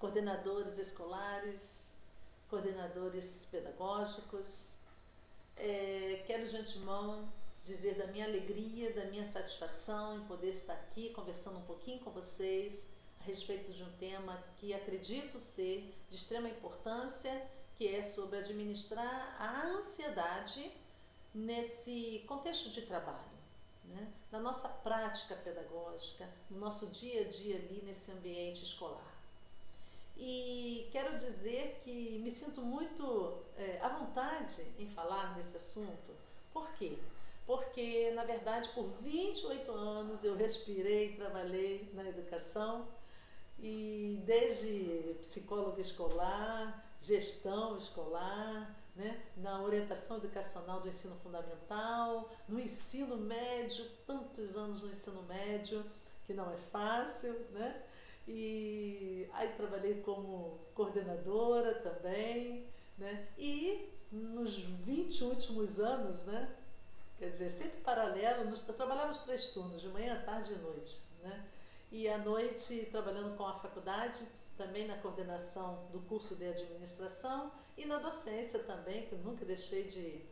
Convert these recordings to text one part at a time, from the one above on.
coordenadores escolares, coordenadores pedagógicos. Quero de antemão dizer da minha alegria, da minha satisfação em poder estar aqui conversando um pouquinho com vocês a respeito de um tema que acredito ser de extrema importância, que é sobre administrar a ansiedade nesse contexto de trabalho, né? Na nossa prática pedagógica, no nosso dia a dia ali nesse ambiente escolar. E quero dizer que me sinto muito à vontade em falar nesse assunto. Por quê? Porque, na verdade, por 28 anos eu respirei e trabalhei na educação, e desde psicóloga escolar, gestão escolar, né, na orientação educacional do ensino fundamental, no ensino médio, tantos anos no ensino médio, que não é fácil, né? E aí trabalhei como coordenadora também, né? E nos 20 últimos anos, né? Quer dizer, sempre paralelo, eu trabalhava os 3 turnos, de manhã, tarde e noite, né? E à noite trabalhando com a faculdade, também na coordenação do curso de administração e na docência também, que eu nunca deixei de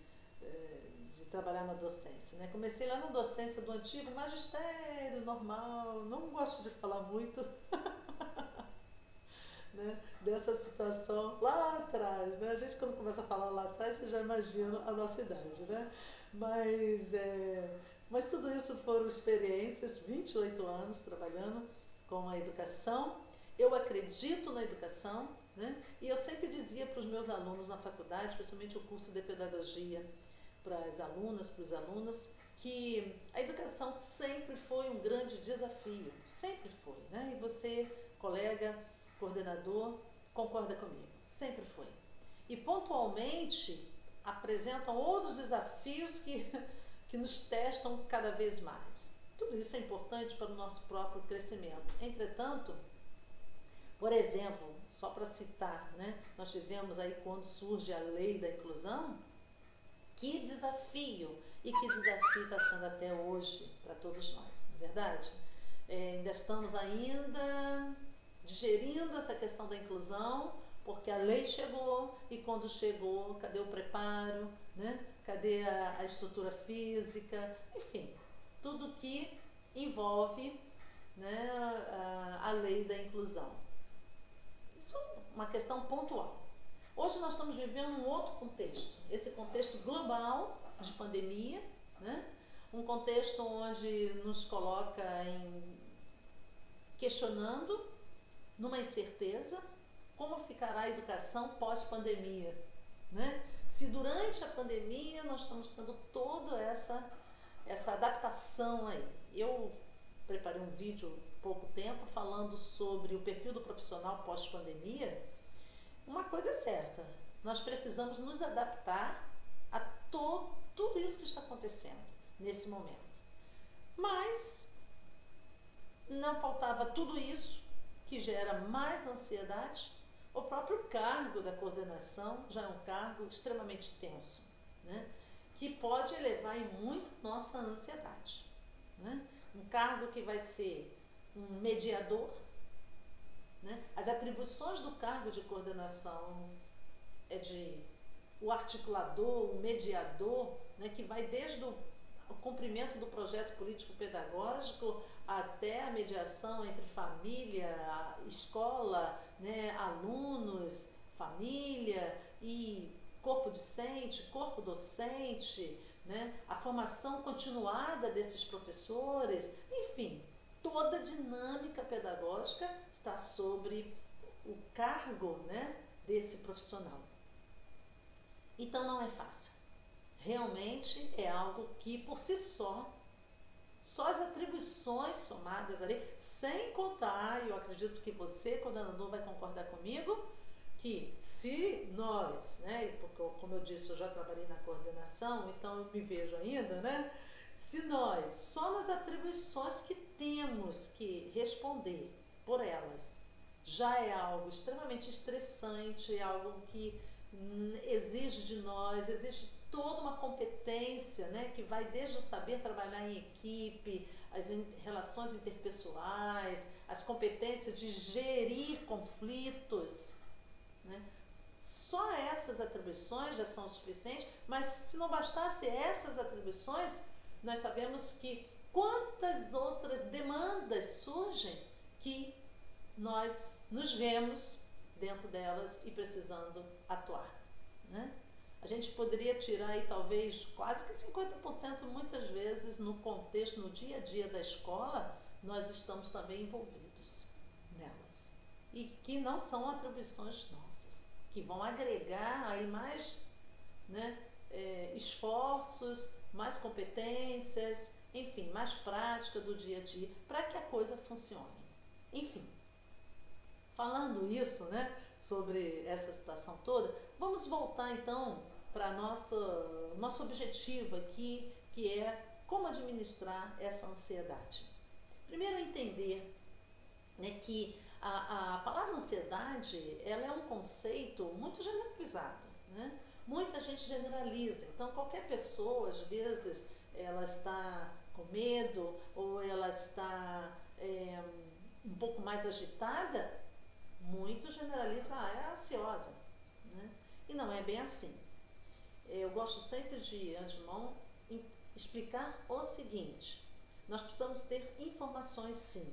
trabalhar na docência, né? Comecei lá na docência do antigo magistério normal, não gosto de falar muito né, dessa situação lá atrás, né? A gente quando começa a falar lá atrás, você já imagina a nossa idade, né? Mas tudo isso foram experiências, 28 anos trabalhando com a educação. Eu acredito na educação, né? E eu sempre dizia para os meus alunos na faculdade, especialmente o curso de pedagogia, para as alunas, para os alunos, que a educação sempre foi um grande desafio, sempre foi, né? E você, colega, coordenador, concorda comigo, sempre foi. E pontualmente apresentam outros desafios que nos testam cada vez mais. Tudo isso é importante para o nosso próprio crescimento. Entretanto, por exemplo, só para citar, né, nós tivemos aí quando surge a lei da inclusão, que desafio, e que desafio está sendo até hoje para todos nós, não é verdade? Ainda estamos ainda digerindo essa questão da inclusão, porque a lei chegou e quando chegou, cadê o preparo, né? Cadê a estrutura física, enfim, tudo que envolve, né, a lei da inclusão. Isso é uma questão pontual. Hoje nós estamos vivendo um outro contexto, esse contexto global de pandemia, né? Um contexto onde nos coloca questionando, numa incerteza, como ficará a educação pós-pandemia, né? Se durante a pandemia nós estamos tendo toda essa adaptação aí. Eu preparei um vídeo há pouco tempo falando sobre o perfil do profissional pós-pandemia. Uma coisa é certa, nós precisamos nos adaptar a tudo isso que está acontecendo nesse momento. Mas não faltava tudo isso que gera mais ansiedade. O próprio cargo da coordenação já é um cargo extremamente tenso, né? Que pode elevar em muito nossa ansiedade, né? Um cargo que vai ser um mediador, né? As atribuições do cargo de coordenação é de o articulador, o mediador, né? Que vai desde o cumprimento do projeto político-pedagógico até a mediação entre família, escola, né, alunos, família e corpo discente, corpo docente, né, a formação continuada desses professores, enfim, toda a dinâmica pedagógica está sobre o cargo, né, desse profissional. Então não é fácil. Realmente é algo que por si só as atribuições somadas ali, sem contar, e eu acredito que você, coordenador, vai concordar comigo, que se nós, né, porque como eu disse, eu já trabalhei na coordenação, então eu me vejo ainda, né, se nós, só nas atribuições que temos que responder por elas, já é algo extremamente estressante, é algo que exige de nós, exige toda uma competência, né, que vai desde o saber trabalhar em equipe, relações interpessoais, as competências de gerir conflitos, né? Só essas atribuições já são suficientes, mas se não bastasse essas atribuições, nós sabemos que quantas outras demandas surgem que nós nos vemos dentro delas e precisando atuar, né? A gente poderia tirar aí talvez quase que 50%, muitas vezes no contexto, no dia a dia da escola, nós estamos também envolvidos nelas. E que não são atribuições nossas, que vão agregar aí mais, né, esforços, mais competências, enfim, mais prática do dia a dia, para que a coisa funcione. Enfim, falando isso, né, sobre essa situação toda, vamos voltar então para nosso objetivo aqui, que é como administrar essa ansiedade. Primeiro, entender, né, que a palavra ansiedade, ela é um conceito muito generalizado, né? Muita gente generaliza, então qualquer pessoa, às vezes, ela está com medo ou ela está um pouco mais agitada, muitos generalizam, é ansiosa, né? E não é bem assim. Eu gosto sempre de antemão explicar o seguinte: nós precisamos ter informações, sim,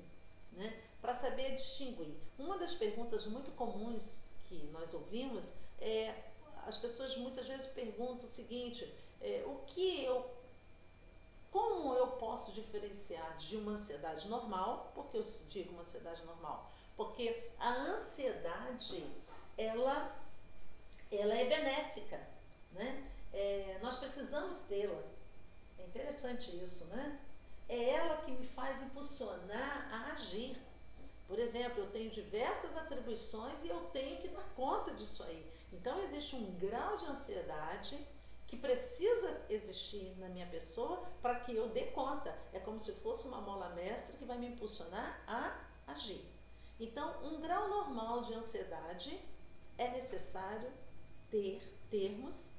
né, para saber distinguir. Uma das perguntas muito comuns que nós ouvimos é, as pessoas muitas vezes perguntam o seguinte, como eu posso diferenciar de uma ansiedade normal? Por que eu digo uma ansiedade normal? Porque a ansiedade, ela é benéfica, né? Nós precisamos tê-la. É interessante isso, né? É ela que me faz impulsionar a agir. Por exemplo, eu tenho diversas atribuições e eu tenho que dar conta disso aí. Então, existe um grau de ansiedade que precisa existir na minha pessoa para que eu dê conta. É como se fosse uma mola mestra que vai me impulsionar a agir. Então, um grau normal de ansiedade é necessário termos,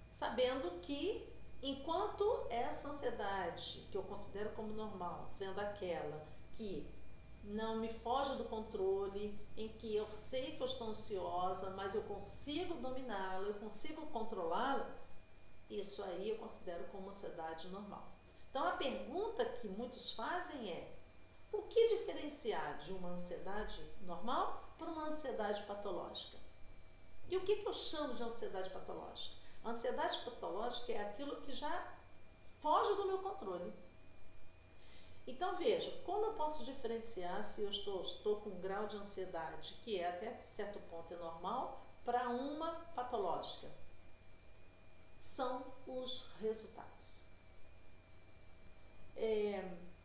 sabendo que enquanto essa ansiedade, que eu considero como normal, sendo aquela que não me foge do controle, em que eu sei que eu estou ansiosa, mas eu consigo dominá-la, eu consigo controlá-la, isso aí eu considero como ansiedade normal. Então, a pergunta que muitos fazem é: o que diferenciar de uma ansiedade normal para uma ansiedade patológica? E o que eu chamo de ansiedade patológica? A ansiedade patológica é aquilo que já foge do meu controle. Então, veja, como eu posso diferenciar se eu estou com um grau de ansiedade que é até certo ponto é normal para uma patológica? São os resultados.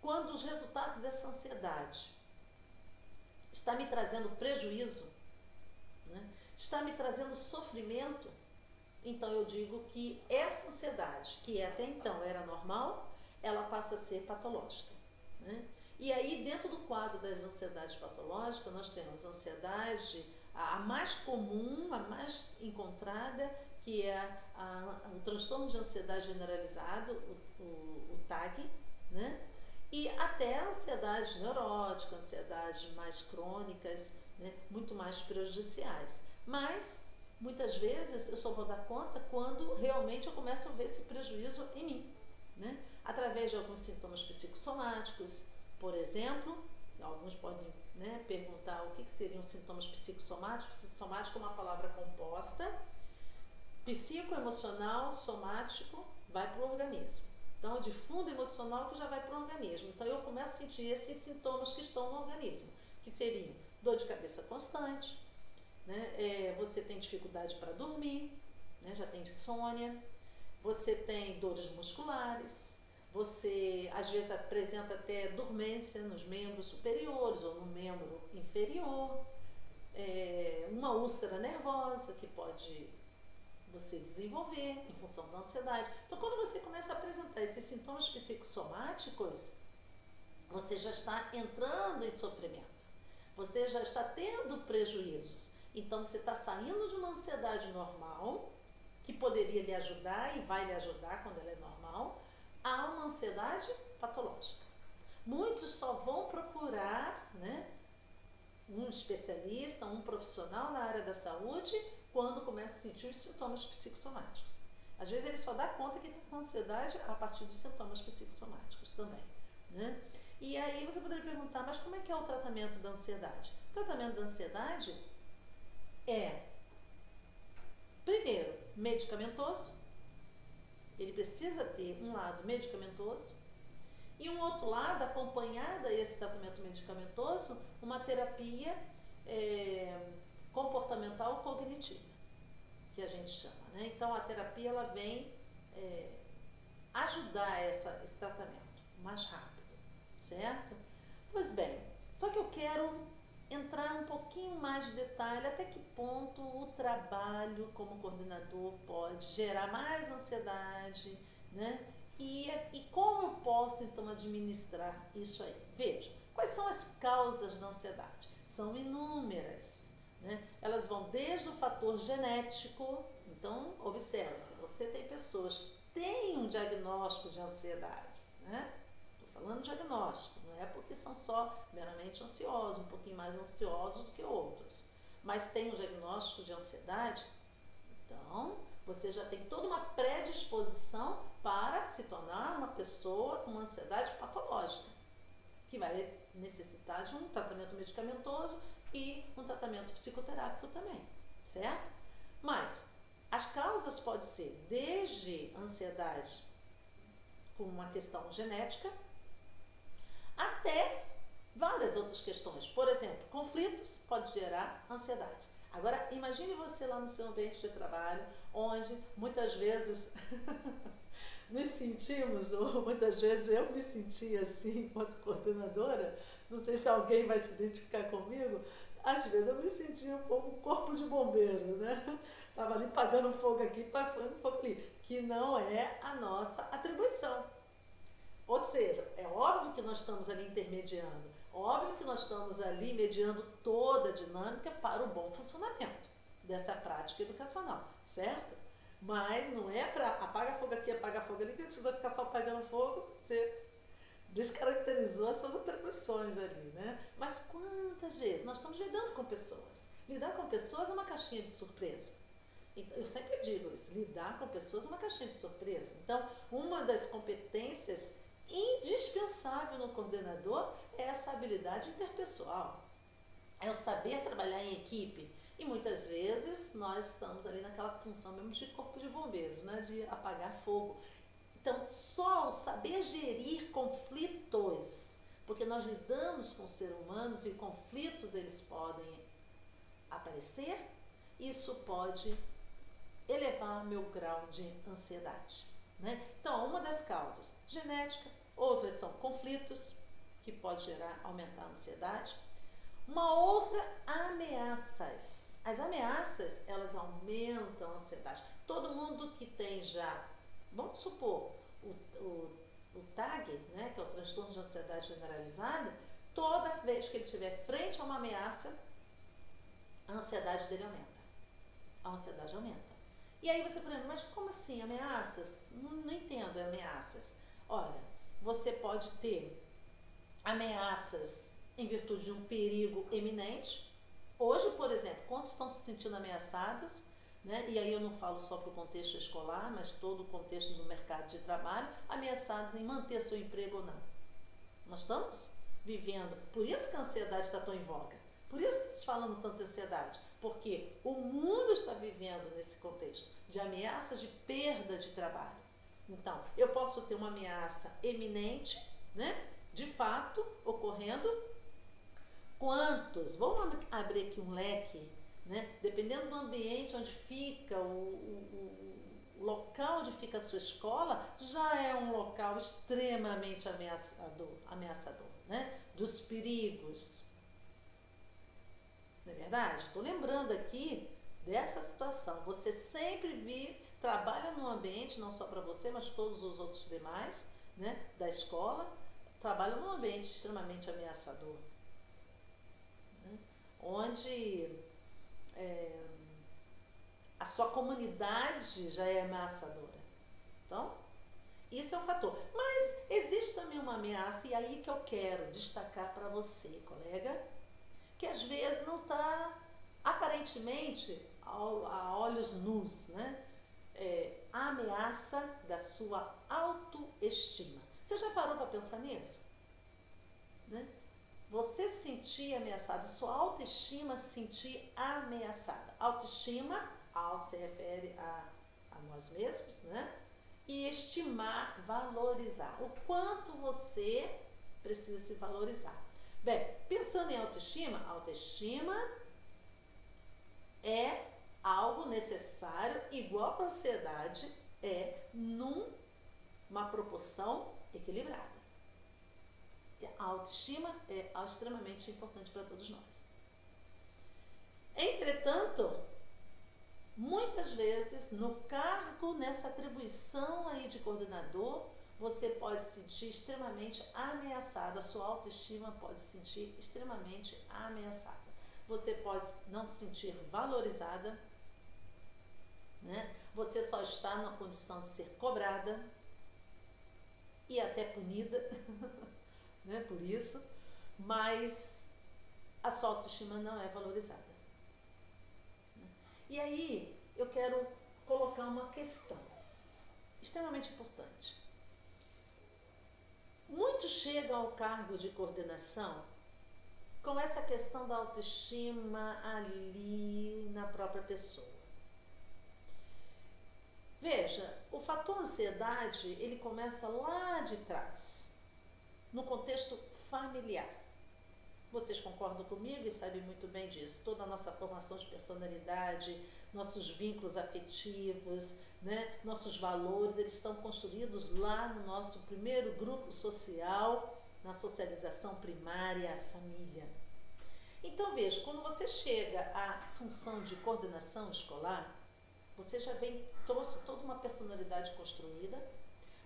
Quando os resultados dessa ansiedade está me trazendo prejuízo, né, está me trazendo sofrimento, então eu digo que essa ansiedade, que até então era normal, ela passa a ser patológica, né? E aí, dentro do quadro das ansiedades patológicas, nós temos a ansiedade, a mais comum, a mais encontrada, que é o transtorno de ansiedade generalizado, o TAG, né? E até a ansiedade neurótica, ansiedades mais crônicas, né? Muito mais prejudiciais. Mas, muitas vezes, eu só vou dar conta quando realmente eu começo a ver esse prejuízo em mim, né? Através de alguns sintomas psicossomáticos, por exemplo. Alguns podem, né, perguntar o que seriam sintomas psicossomáticos. Psicossomático é uma palavra composta. Psico, emocional, somático, vai para o organismo. Então, de fundo emocional que já vai para o organismo. Então, eu começo a sentir esses sintomas que estão no organismo, que seriam dor de cabeça constante, né? Você tem dificuldade para dormir, né? Já tem insônia, você tem dores musculares, você às vezes apresenta até dormência nos membros superiores ou no membro inferior, uma úlcera nervosa que pode você desenvolver em função da ansiedade. Então, quando você começa a apresentar esses sintomas psicossomáticos, você já está entrando em sofrimento, você já está tendo prejuízos. Então, você está saindo de uma ansiedade normal, que poderia lhe ajudar e vai lhe ajudar quando ela é normal, a uma ansiedade patológica. Muitos só vão procurar, né, um especialista, um profissional na área da saúde quando começa a sentir os sintomas psicossomáticos. Às vezes ele só dá conta que está com ansiedade a partir dos sintomas psicossomáticos também, né? E aí você poderia perguntar, mas como é que é o tratamento da ansiedade? O tratamento da ansiedade é, primeiro, medicamentoso. Ele precisa ter um lado medicamentoso e um outro lado, acompanhado a esse tratamento medicamentoso, uma terapia comportamental cognitiva, que a gente chama, né? Então, a terapia ela vem ajudar esse tratamento mais rápido, certo? Pois bem, só que eu quero entrar um pouquinho mais de detalhe até que ponto o trabalho como coordenador pode gerar mais ansiedade, né? E como eu posso então administrar isso aí? Veja, quais são as causas da ansiedade? São inúmeras, né? Elas vão desde o fator genético. Então, observe, se você tem pessoas que têm um diagnóstico de ansiedade, né? Estou falando de diagnóstico, não é porque são só meramente ansiosos, um pouquinho mais ansiosos do que outros, mas tem um diagnóstico de ansiedade, então você já tem toda uma predisposição para se tornar uma pessoa com uma ansiedade patológica, que vai necessitar de um tratamento medicamentoso e um tratamento psicoterápico também, certo? Mas as causas podem ser desde ansiedade com uma questão genética até várias outras questões. Por exemplo, conflitos pode gerar ansiedade. Agora, imagine você lá no seu ambiente de trabalho, onde muitas vezes nos sentimos, ou muitas vezes eu me sentia assim, enquanto coordenadora, não sei se alguém vai se identificar comigo, às vezes eu me sentia um pouco corpo de bombeiro, né? Estava ali pagando fogo aqui, pagando fogo ali, que não é a nossa atribuição. Ou seja, é óbvio que nós estamos ali intermediando, óbvio que nós estamos ali mediando toda a dinâmica para o bom funcionamento dessa prática educacional, certo? Mas não é para apagar fogo aqui, apagar fogo ali, que se você ficar só apagando fogo, você descaracterizou as suas atribuições ali, né? Mas quantas vezes nós estamos lidando com pessoas? Lidar com pessoas é uma caixinha de surpresa. Eu sempre digo isso, lidar com pessoas é uma caixinha de surpresa. Então, uma das competências indispensável no coordenador é essa habilidade interpessoal, é o saber trabalhar em equipe. E muitas vezes nós estamos ali naquela função mesmo de corpo de bombeiros, né? De apagar fogo. Então, só o saber gerir conflitos, porque nós lidamos com seres humanos e conflitos eles podem aparecer, isso pode elevar meu grau de ansiedade, né? Então, uma das causas, genética, outras são conflitos, que pode aumentar a ansiedade. Uma outra, ameaças. As ameaças, elas aumentam a ansiedade. Todo mundo que tem já, vamos supor, o TAG, né, que é o transtorno de ansiedade generalizada, toda vez que ele estiver frente a uma ameaça, a ansiedade dele aumenta. A ansiedade aumenta. E aí você pergunta, mas como assim ameaças? Não entendo ameaças. Olha, você pode ter ameaças em virtude de um perigo eminente. Hoje, por exemplo, quantos estão se sentindo ameaçados, né? E aí eu não falo só para o contexto escolar, mas todo o contexto do mercado de trabalho, ameaçados em manter seu emprego ou não. Nós estamos vivendo, por isso que a ansiedade está tão em voga, por isso que está se falando tanta ansiedade, porque o mundo está vivendo nesse contexto de ameaças de perda de trabalho. Então, eu posso ter uma ameaça eminente, né? De fato, ocorrendo. Quantos? Vamos abrir aqui um leque, né? Dependendo do ambiente onde fica, o local onde fica a sua escola, já é um local extremamente ameaçador, né? Dos perigos. Não é verdade? Estou lembrando aqui dessa situação. Você sempre trabalha num ambiente, não só para você, mas todos os outros demais, né, da escola, trabalham num ambiente extremamente ameaçador, né, onde a sua comunidade já é ameaçadora. Então, Isso é um fator. Mas existe também uma ameaça, e aí que eu quero destacar para você, colega, que às vezes não está aparentemente a olhos nus, né? A ameaça da sua autoestima. Você já parou para pensar nisso? Né? Você se sentir ameaçado, sua autoestima se sentir ameaçada. Autoestima, se refere a nós mesmos, né? E estimar, valorizar. O quanto você precisa se valorizar. Bem, pensando em autoestima é algo necessário, igual a ansiedade, numa proporção equilibrada. A autoestima é extremamente importante para todos nós. Entretanto, muitas vezes, no cargo, nessa atribuição aí de coordenador, você pode se sentir extremamente ameaçada, a sua autoestima pode se sentir extremamente ameaçada. Você pode não se sentir valorizada, né? Você só está na condição de ser cobrada e até punida, né? Por isso, mas a sua autoestima não é valorizada. E aí eu quero colocar uma questão extremamente importante. Muitos chegam ao cargo de coordenação com essa questão da autoestima ali na própria pessoa. Veja, o fator ansiedade, ele começa lá de trás, no contexto familiar. Vocês concordam comigo e sabem muito bem disso. Toda a nossa formação de personalidade, nossos vínculos afetivos, né, nossos valores, eles estão construídos lá no nosso primeiro grupo social, na socialização primária, a família. Então, veja, quando você chega à função de coordenação escolar, você já trouxe toda uma personalidade construída,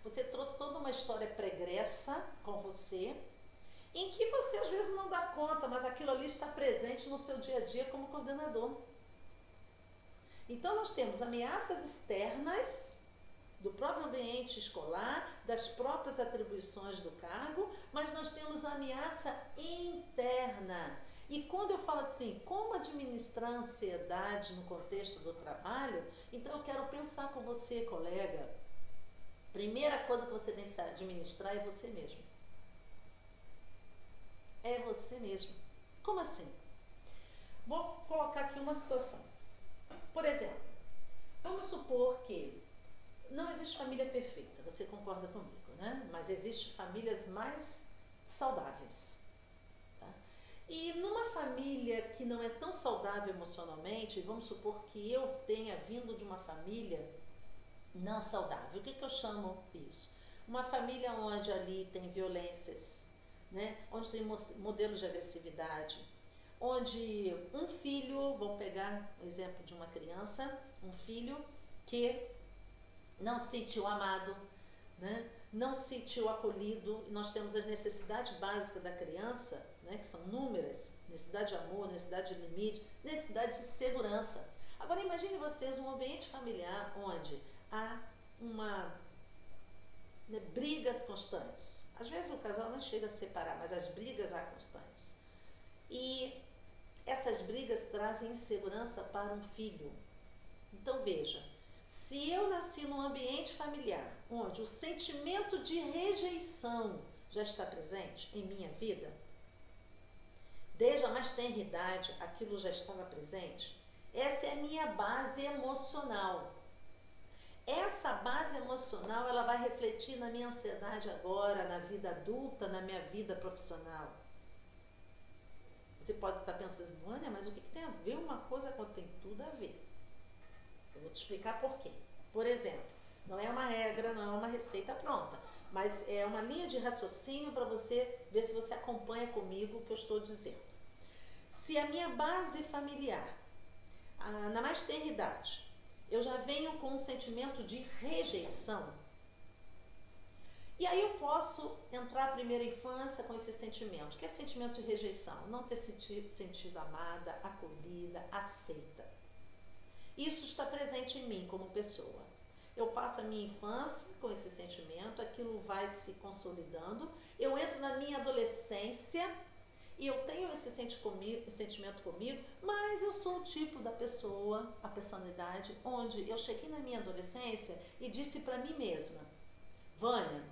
você trouxe toda uma história pregressa com você, em que você às vezes não dá conta, mas aquilo ali está presente no seu dia a dia como coordenador. Então nós temos ameaças externas do próprio ambiente escolar, das próprias atribuições do cargo, mas nós temos a ameaça interna. E quando eu falo assim, como administrar a ansiedade no contexto do trabalho, então eu quero pensar com você, colega. Primeira coisa que você tem que administrar é você mesmo. É você mesmo. Como assim? Vou colocar aqui uma situação. Por exemplo, vamos supor que não existe família perfeita, você concorda comigo, né? Mas existem famílias mais saudáveis. Tá? E numa família que não é tão saudável emocionalmente, vamos supor que eu tenha vindo de uma família não saudável. O que eu chamo isso? Uma família onde ali tem violências, né? Onde tem modelos de agressividade, onde um filho, vamos pegar o exemplo de uma criança, um filho que não se sentiu amado, né? Não se sentiu acolhido. Nós temos as necessidades básicas da criança, né? Que são inúmeras: necessidade de amor, necessidade de limite, necessidade de segurança. Agora imagine vocês um ambiente familiar onde há brigas constantes. Às vezes o casal não chega a se separar, mas as brigas há constantes. E essas brigas trazem insegurança para um filho. Então veja, se eu nasci num ambiente familiar onde o sentimento de rejeição já está presente em minha vida, desde a mais tenra idade aquilo já estava presente, essa é a minha base emocional. Essa base emocional, ela vai refletir na minha ansiedade agora, na vida adulta, na minha vida profissional. Você pode estar pensando, Mônia, mas o que tem a ver uma coisa com outra? Tem tudo a ver. Eu vou te explicar por quê. Por exemplo, não é uma regra, não é uma receita pronta, mas é uma linha de raciocínio para você ver se você acompanha comigo o que eu estou dizendo. Se a minha base familiar, na mais tenra idade, eu já venho com um sentimento de rejeição, e aí eu posso entrar na primeira infância com esse sentimento. O que é sentimento de rejeição? Não ter sentido amada, acolhida, aceita. Isso está presente em mim como pessoa. eu passo a minha infância com esse sentimento, aquilo vai se consolidando, eu entro na minha adolescência e eu tenho esse sentimento comigo, mas eu sou o tipo da pessoa, a personalidade, onde eu cheguei na minha adolescência e disse para mim mesma, Vânia,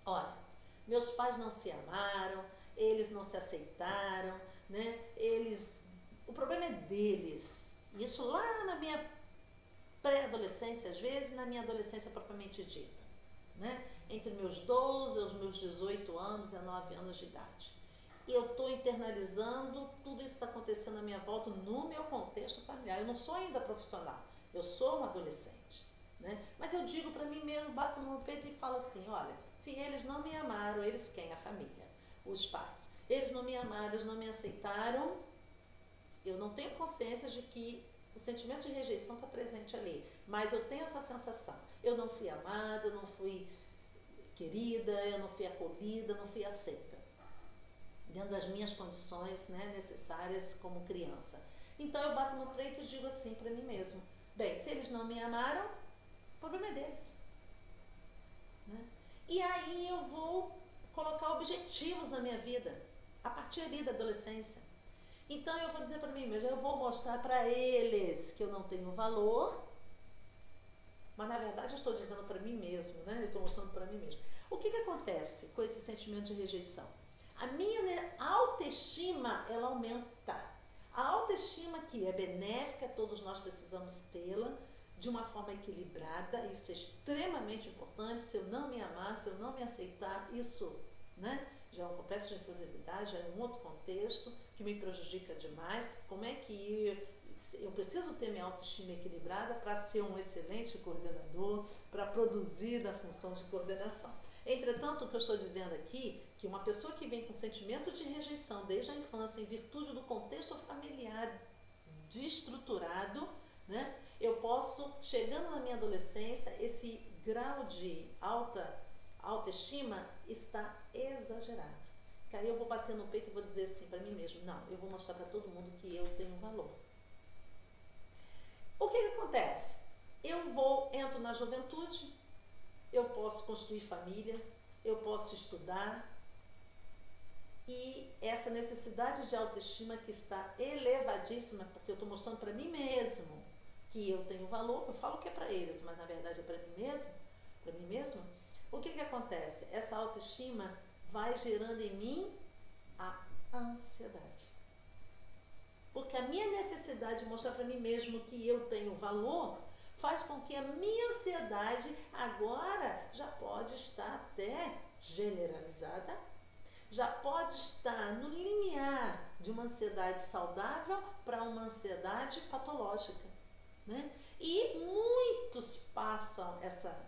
olha, meus pais não se amaram, eles não se aceitaram, né? O problema é deles. Isso lá na minha pré-adolescência, às vezes, na minha adolescência propriamente dita, né? Entre meus 12 aos meus 18 anos, 19 anos de idade. E eu estou internalizando, tudo isso está acontecendo à minha volta no meu contexto familiar. Eu não sou ainda profissional, eu sou uma adolescente, né? Mas eu digo para mim mesmo, bato no meu peito e falo assim, olha, se eles não me amaram, eles quem? A família, os pais. Eles não me amaram, eles não me aceitaram, eu não tenho consciência de que o sentimento de rejeição está presente ali, mas eu tenho essa sensação, eu não fui amada, eu não fui querida, eu não fui acolhida, não fui aceita, dentro das minhas condições, né, necessárias como criança. Então eu bato no peito e digo assim para mim mesmo, bem, se eles não me amaram, o problema é deles, né? E aí eu vou colocar objetivos na minha vida, a partir ali da adolescência. Então eu vou dizer para mim mesmo, eu vou mostrar para eles que eu não tenho valor, mas na verdade eu estou dizendo para mim mesmo, né? Eu estou mostrando para mim mesmo. O que acontece com esse sentimento de rejeição? A minha autoestima, ela aumenta. A autoestima que é benéfica, todos nós precisamos tê-la de uma forma equilibrada, isso é extremamente importante. Se eu não me amar, se eu não me aceitar, isso, né, já é um complexo de inferioridade, já é um outro contexto que me prejudica demais. Como é que eu preciso ter minha autoestima equilibrada para ser um excelente coordenador, para produzir da função de coordenação? Entretanto, o que eu estou dizendo aqui, que uma pessoa que vem com sentimento de rejeição desde a infância, em virtude do contexto familiar desestruturado, né, eu posso, chegando na minha adolescência, esse grau de autoestima está exagerado. Que aí eu vou bater no peito e vou dizer assim para mim mesmo, não, eu vou mostrar para todo mundo que eu tenho valor. O que acontece? Entro na juventude, eu posso construir família, eu posso estudar, e essa necessidade de autoestima que está elevadíssima, porque eu estou mostrando para mim mesmo que eu tenho valor, eu falo que é para eles, mas na verdade é para mim mesmo, o que acontece? Essa autoestima vai gerando em mim a ansiedade. Porque a minha necessidade de mostrar para mim mesmo que eu tenho valor faz com que a minha ansiedade agora já pode estar até generalizada, já pode estar no limiar de uma ansiedade saudável para uma ansiedade patológica, né? E muitos passam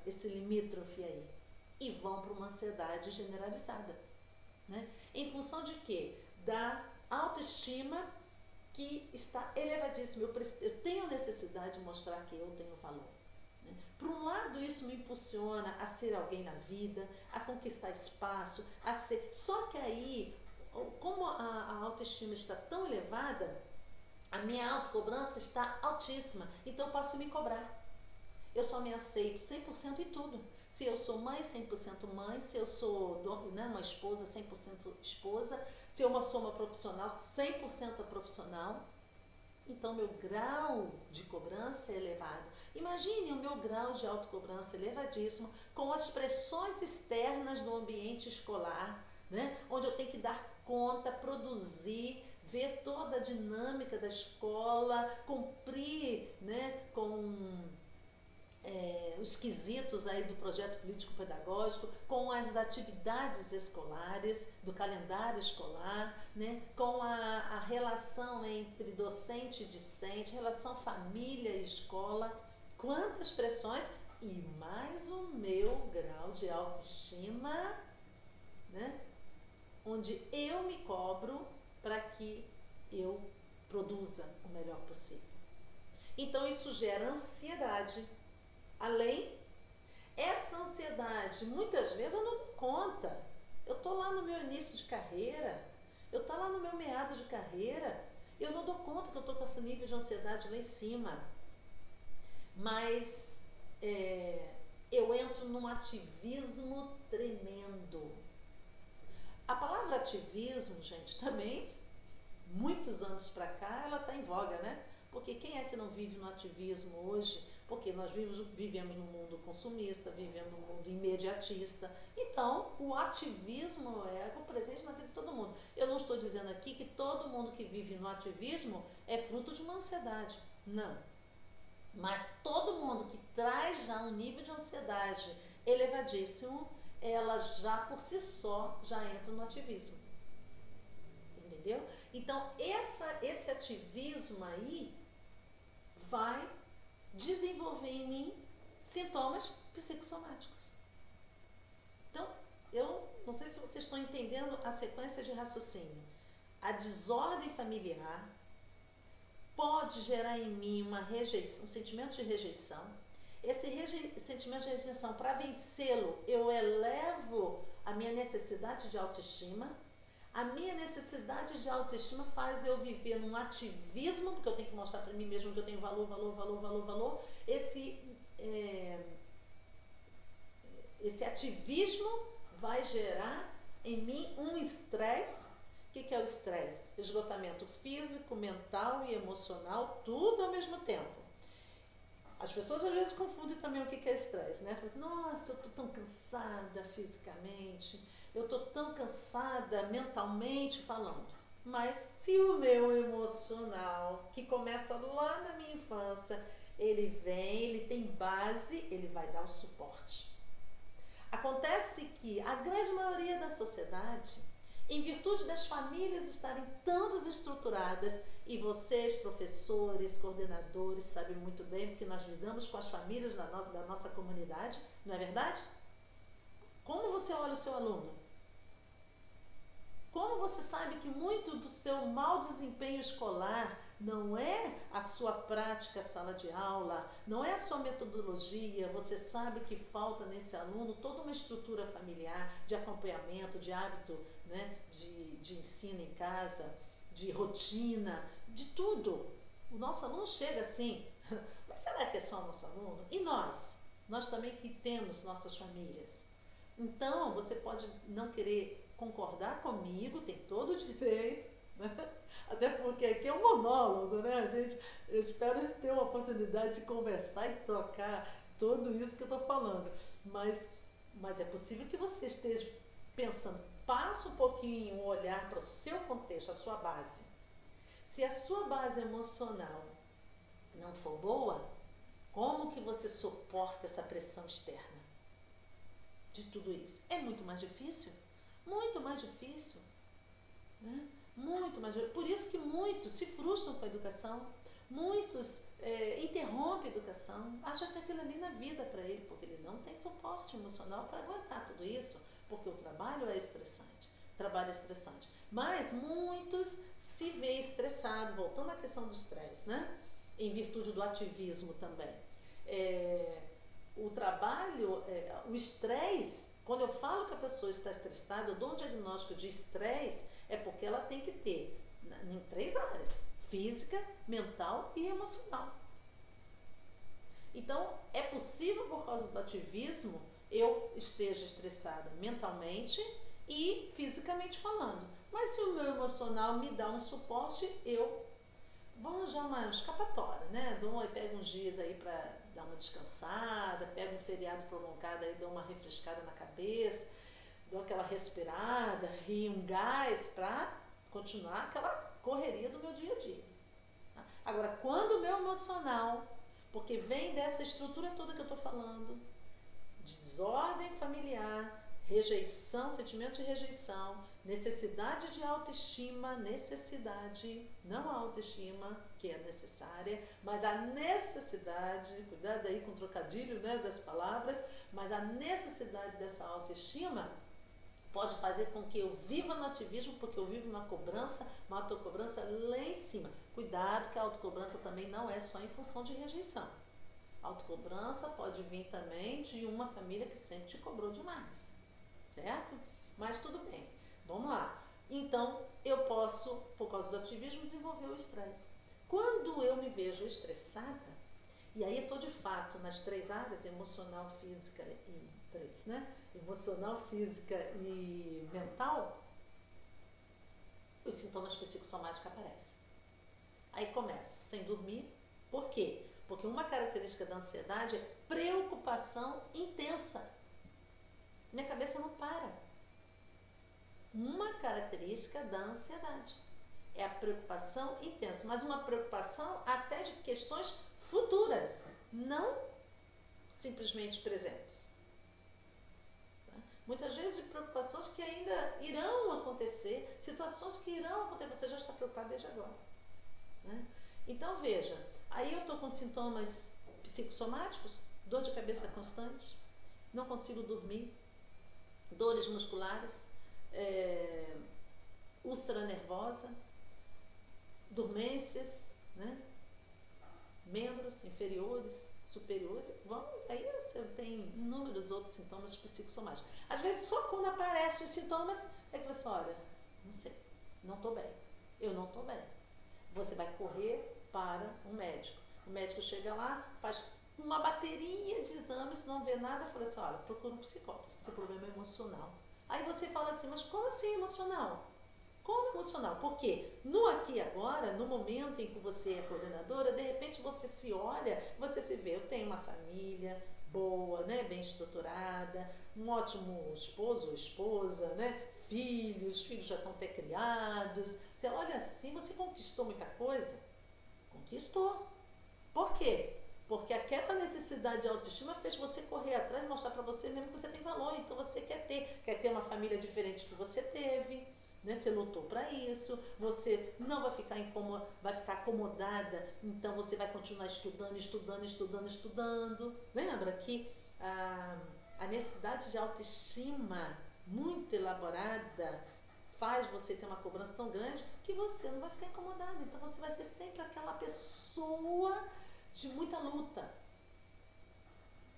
esse limítrofe aí e vão para uma ansiedade generalizada, né? Em função de quê? Da autoestima que está elevadíssima. Eu tenho necessidade de mostrar que eu tenho valor, né? Por um lado, isso me impulsiona a ser alguém na vida, a conquistar espaço, a ser... Só que aí, como a autoestima está tão elevada, a minha autocobrança está altíssima, então eu passo a me cobrar. Eu só me aceito 100% em tudo. Se eu sou mãe, 100% mãe. Se eu sou, né, uma esposa, 100% esposa. Se eu sou uma profissional, 100% profissional. Então, meu grau de cobrança é elevado. Imagine o meu grau de autocobrança elevadíssimo com as pressões externas do ambiente escolar, né, onde eu tenho que dar conta, produzir, ver toda a dinâmica da escola, cumprir, né, com os quesitos aí do projeto político-pedagógico, com as atividades escolares, do calendário escolar, né, com a relação entre docente e discente, relação família e escola, quantas pressões, e mais o meu grau de autoestima, né, onde eu me cobro para que eu produza o melhor possível. Então isso gera ansiedade. Além, essa ansiedade, muitas vezes eu não dou conta. Eu estou lá no meu início de carreira, eu estou lá no meu meado de carreira, eu não dou conta que eu estou com esse nível de ansiedade lá em cima. Mas eu entro num ativismo tremendo. A palavra ativismo, gente, também, muitos anos para cá, ela está em voga, né? Porque quem é que não vive no ativismo hoje? Porque nós vivemos num mundo consumista, vivemos num mundo imediatista. Então, o ativismo é presente na vida de todo mundo. Eu não estou dizendo aqui que todo mundo que vive no ativismo é fruto de uma ansiedade. Não. Mas todo mundo que traz já um nível de ansiedade elevadíssimo, ela já por si só já entra no ativismo. Entendeu? Então, esse ativismo aí vai desenvolver em mim sintomas psicossomáticos. Então, eu não sei se vocês estão entendendo a sequência de raciocínio. A desordem familiar pode gerar em mim uma rejeição, um sentimento de rejeição. Esse sentimento de rejeição, para vencê-lo, eu elevo a minha necessidade de autoestima. A minha necessidade de autoestima faz eu viver num ativismo, porque eu tenho que mostrar para mim mesmo que eu tenho valor, valor, valor, valor, valor. Esse ativismo vai gerar em mim um estresse. O que é o estresse? Esgotamento físico, mental e emocional, tudo ao mesmo tempo. As pessoas às vezes confundem também o que é estresse, né? Nossa, eu estou tão cansada fisicamente, eu estou tão cansada mentalmente falando. Mas se o meu emocional, que começa lá na minha infância, ele vem, ele tem base, ele vai dar o suporte. Acontece que a grande maioria da sociedade, em virtude das famílias estarem tão desestruturadas, e vocês, professores, coordenadores, sabem muito bem, porque nós lidamos com as famílias da nossa comunidade, não é verdade? Como você olha o seu aluno? Como você sabe que muito do seu mau desempenho escolar não é a sua prática sala de aula, não é a sua metodologia, você sabe que falta nesse aluno toda uma estrutura familiar, de acompanhamento, de hábito, né, de ensino em casa, de rotina, de tudo. O nosso aluno chega assim, mas será que é só o nosso aluno? E nós? Nós também que temos nossas famílias. Então, você pode não querer concordar comigo, tem todo o direito, né? Até porque aqui é um monólogo, né, gente? Eu espero ter uma oportunidade de conversar e trocar tudo isso que eu estou falando. Mas é possível que você esteja pensando, passa um pouquinho o olhar para o seu contexto, a sua base. Se a sua base emocional não for boa, como que você suporta essa pressão externa de tudo isso? É muito mais difícil. Muito mais difícil, né? Muito mais difícil. Por isso que muitos se frustram com a educação, muitos interrompem a educação, acham que aquilo ali não é vida para ele, porque ele não tem suporte emocional para aguentar tudo isso, porque o trabalho é estressante, Mas muitos se veem estressados, voltando à questão do estresse, né? Em virtude do ativismo também. O trabalho, o estresse, quando eu falo que a pessoa está estressada, eu dou um diagnóstico de estresse, é porque ela tem que ter em 3 áreas: física, mental e emocional. Então, é possível, por causa do ativismo, eu esteja estressada mentalmente e fisicamente falando. Mas se o meu emocional me dá um suporte, eu vou arranjar uma escapatória, né? Pego uns dias aí para dar uma descansada, pego um feriado prolongado aí, dou uma refrescada na cabeça, dou aquela respirada e um gás para continuar aquela correria do meu dia a dia. Agora, quando o meu emocional, porque vem dessa estrutura toda que eu estou falando, desordem familiar, rejeição, sentimento de rejeição, necessidade de autoestima, não a autoestima que é necessária, mas a necessidade, cuidado aí com o trocadilho, né, das palavras, mas a necessidade dessa autoestima pode fazer com que eu viva no ativismo, porque eu vivo uma autocobrança lá em cima. Cuidado que a autocobrança também não é só em função de rejeição. A autocobrança pode vir também de uma família que sempre te cobrou demais, certo? Mas tudo bem, vamos lá. Então, eu posso, por causa do ativismo, desenvolver o estresse. Quando eu me vejo estressada, E aí eu estou de fato nas 3 áreas, emocional, física e 3, né? Emocional, física e mental, os sintomas psicossomáticos aparecem. Aí começa, sem dormir. Por quê? Porque uma característica da ansiedade é preocupação intensa. Minha cabeça não para. Uma característica da ansiedade é a preocupação intensa, mas uma preocupação até de questões futuras, não simplesmente presentes. Tá? Muitas vezes de preocupações que ainda irão acontecer, situações que irão acontecer, você já está preocupado desde agora. Né? Então veja, aí eu estou com sintomas psicossomáticos, dor de cabeça constante, não consigo dormir, dores musculares, úlcera nervosa, dormências, né? Membros inferiores, superiores, aí você tem inúmeros outros sintomas psicossomáticos. Às vezes só quando aparecem os sintomas é que você olha, não sei, não estou bem, eu não estou bem. Você vai correr para um médico. O médico chega lá, faz uma bateria de exames, não vê nada, fala assim, olha, procura um psicólogo, seu problema é emocional. Aí você fala assim, mas como assim emocional? Como emocional? Porque no aqui e agora, no momento em que você é coordenadora, de repente você se olha, você se vê, eu tenho uma família boa, né, bem estruturada, um ótimo esposo ou esposa, né, filhos, os filhos já estão até criados. Você olha assim, você conquistou muita coisa? Conquistou. Por quê? Porque aquela necessidade de autoestima fez você correr atrás e mostrar para você mesmo que você tem valor. Então você quer ter uma família diferente que você teve, né? Você lutou para isso, você não vai ficar vai ficar acomodada, então você vai continuar estudando. Lembra que a necessidade de autoestima muito elaborada faz você ter uma cobrança tão grande que você não vai ficar incomodada. Então você vai ser sempre aquela pessoa de muita luta,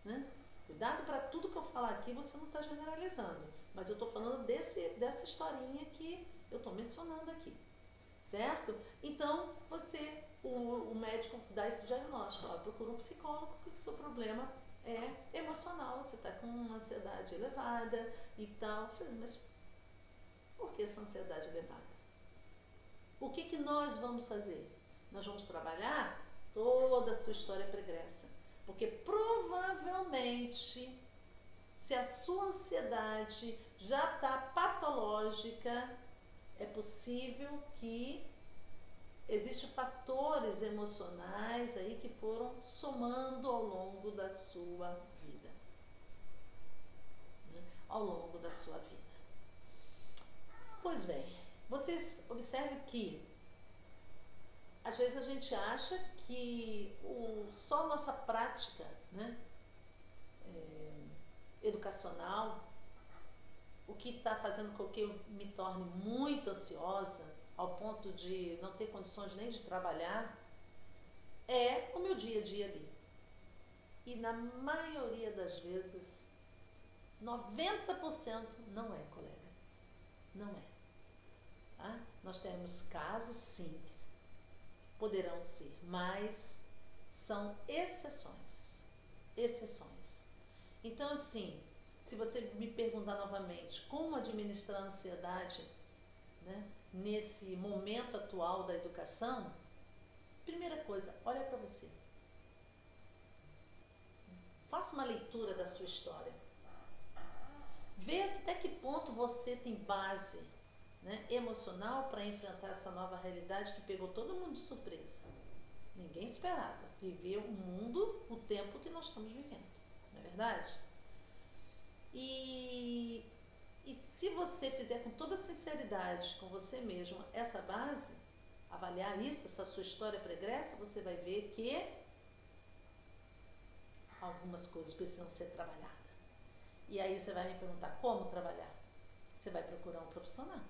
né? Cuidado para tudo que eu falar aqui, você não está generalizando, mas eu estou falando dessa historinha que eu estou mencionando aqui, certo? Então o médico dá esse diagnóstico, ó, procura um psicólogo porque o seu problema é emocional, você está com uma ansiedade elevada e tal. Mas por que essa ansiedade elevada? O que nós vamos fazer? Nós vamos trabalhar toda a sua história pregressa. Porque provavelmente, se a sua ansiedade já está patológica, é possível que existam fatores emocionais aí que foram somando ao longo da sua vida. Né? Ao longo da sua vida. Pois bem, vocês observem que às vezes a gente acha que só nossa prática, né, educacional, o que está fazendo com que eu me torne muito ansiosa, ao ponto de não ter condições nem de trabalhar, é o meu dia a dia ali. E na maioria das vezes, 90% não é, colega. Não é. Tá? Nós temos casos, sim, que poderão ser, mas são exceções. Exceções. Então, assim, se você me perguntar novamente como administrar a ansiedade, né, nesse momento atual da educação, primeira coisa, olha para você. Faça uma leitura da sua história. Vê até que ponto você tem base, né, emocional para enfrentar essa nova realidade que pegou todo mundo de surpresa. Ninguém esperava viver o mundo, o tempo que nós estamos vivendo, não é verdade? E se você fizer com toda sinceridade com você mesmo essa base, avaliar isso, essa sua história pregressa, você vai ver que algumas coisas precisam ser trabalhadas. E aí você vai me perguntar como trabalhar? Você vai procurar um profissional.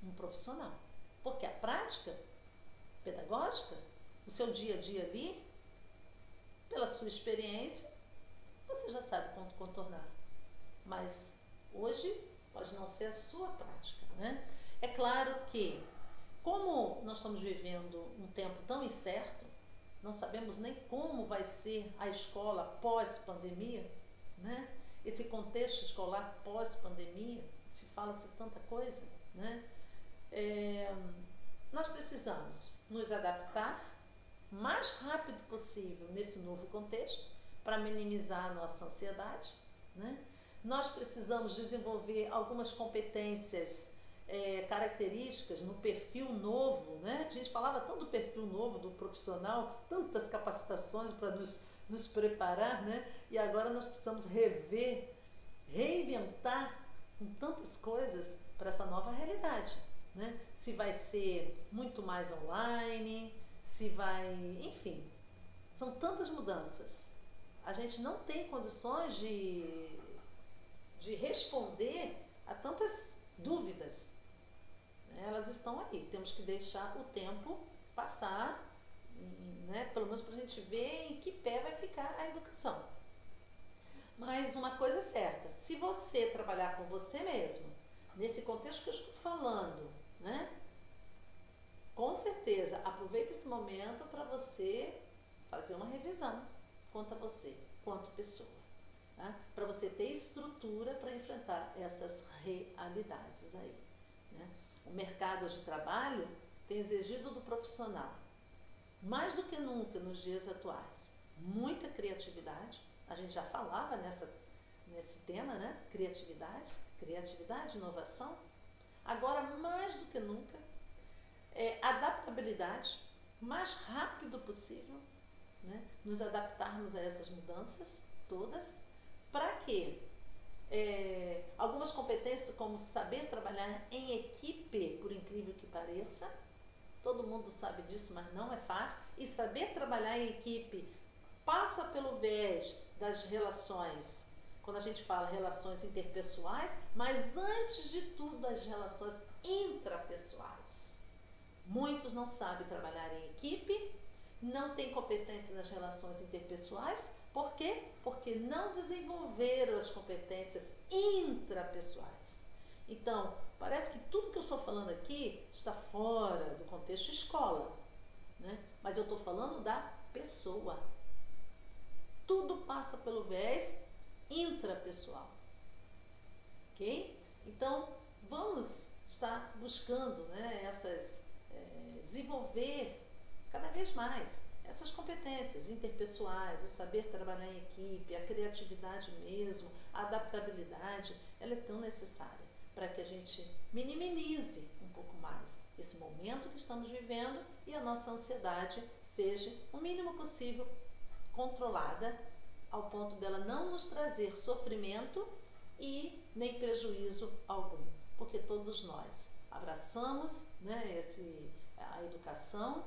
Um profissional. Porque a prática pedagógica, o seu dia a dia ali, pela sua experiência, você já sabe como contornar. Mas hoje pode não ser a sua prática, né? É claro que, como nós estamos vivendo um tempo tão incerto, não sabemos nem como vai ser a escola pós-pandemia, né? Esse contexto escolar pós-pandemia, se fala-se tanta coisa, né? Nós precisamos nos adaptar o mais rápido possível nesse novo contexto para minimizar a nossa ansiedade, né? Nós precisamos desenvolver algumas competências, características no perfil novo, né? A gente falava tanto do perfil novo do profissional, tantas capacitações para nos preparar, né? E agora nós precisamos reinventar com tantas coisas para essa nova realidade, né? Se vai ser muito mais online, se vai, enfim, são tantas mudanças. A gente não tem condições de responder a tantas dúvidas, né? Elas estão aí, temos que deixar o tempo passar, né? Pelo menos para a gente ver em que pé vai ficar a educação. Mas uma coisa é certa, se você trabalhar com você mesmo, nesse contexto que eu estou falando, né? Com certeza, aproveite esse momento para você fazer uma revisão quanto a você, quanto pessoa, tá? Para você ter estrutura para enfrentar essas realidades aí, né? O mercado de trabalho tem exigido do profissional, mais do que nunca nos dias atuais, muita criatividade. A gente já falava nesse tema, né? Criatividade, inovação. Agora, mais do que nunca, adaptabilidade, o mais rápido possível, né? Nos adaptarmos a essas mudanças todas. Para quê? Algumas competências como saber trabalhar em equipe, por incrível que pareça, todo mundo sabe disso, mas não é fácil. E saber trabalhar em equipe passa pelo viés das relações, quando a gente fala relações interpessoais, mas antes de tudo as relações intrapessoais. Muitos não sabem trabalhar em equipe, não têm competência nas relações interpessoais. Por quê? Porque não desenvolveram as competências intrapessoais. Então, parece que tudo que eu estou falando aqui está fora do contexto escola, né? Mas eu estou falando da pessoa. Tudo passa pelo viés intrapessoal, ok? Então, vamos estar buscando, né, desenvolver cada vez mais essas competências interpessoais, o saber trabalhar em equipe, a criatividade mesmo, a adaptabilidade, ela é tão necessária para que a gente minimize um pouco mais esse momento que estamos vivendo e a nossa ansiedade seja o mínimo possível controlada, ao ponto dela não nos trazer sofrimento e nem prejuízo algum, porque todos nós abraçamos, né, a educação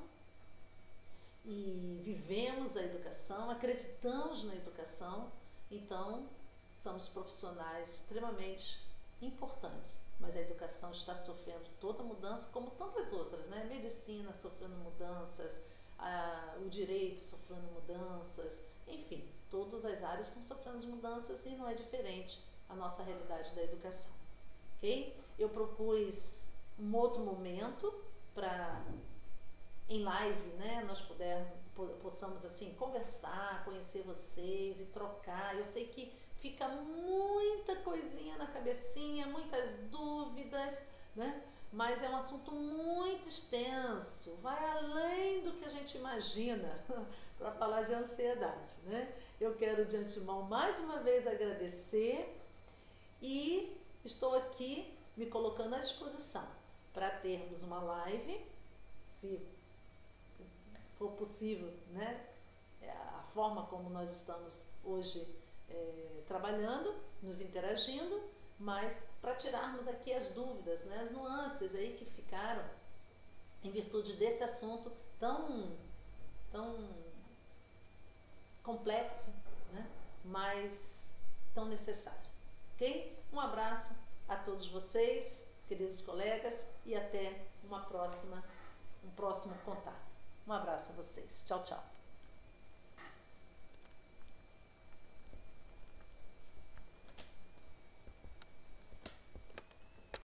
e vivemos a educação, acreditamos na educação, então somos profissionais extremamente importantes, mas a educação está sofrendo toda mudança, como tantas outras, né? Medicina sofrendo mudanças, o direito sofrendo mudanças, enfim, todas as áreas estão sofrendo mudanças e não é diferente a nossa realidade da educação, ok? Eu propus um outro momento para, em live, né, nós possamos assim conversar, conhecer vocês e trocar. Eu sei que fica muita coisinha na cabecinha, muitas dúvidas, né? Mas é um assunto muito extenso, vai além do que a gente imagina para falar de ansiedade, né? Eu quero de antemão mais uma vez agradecer e estou aqui me colocando à disposição para termos uma live, se for possível, né? A forma como nós estamos hoje trabalhando, nos interagindo, mas para tirarmos aqui as dúvidas, né, as nuances aí que ficaram em virtude desse assunto tão complexo, né, mas tão necessário, ok? Um abraço a todos vocês, queridos colegas, e até um próximo contato. Um abraço a vocês. Tchau, tchau.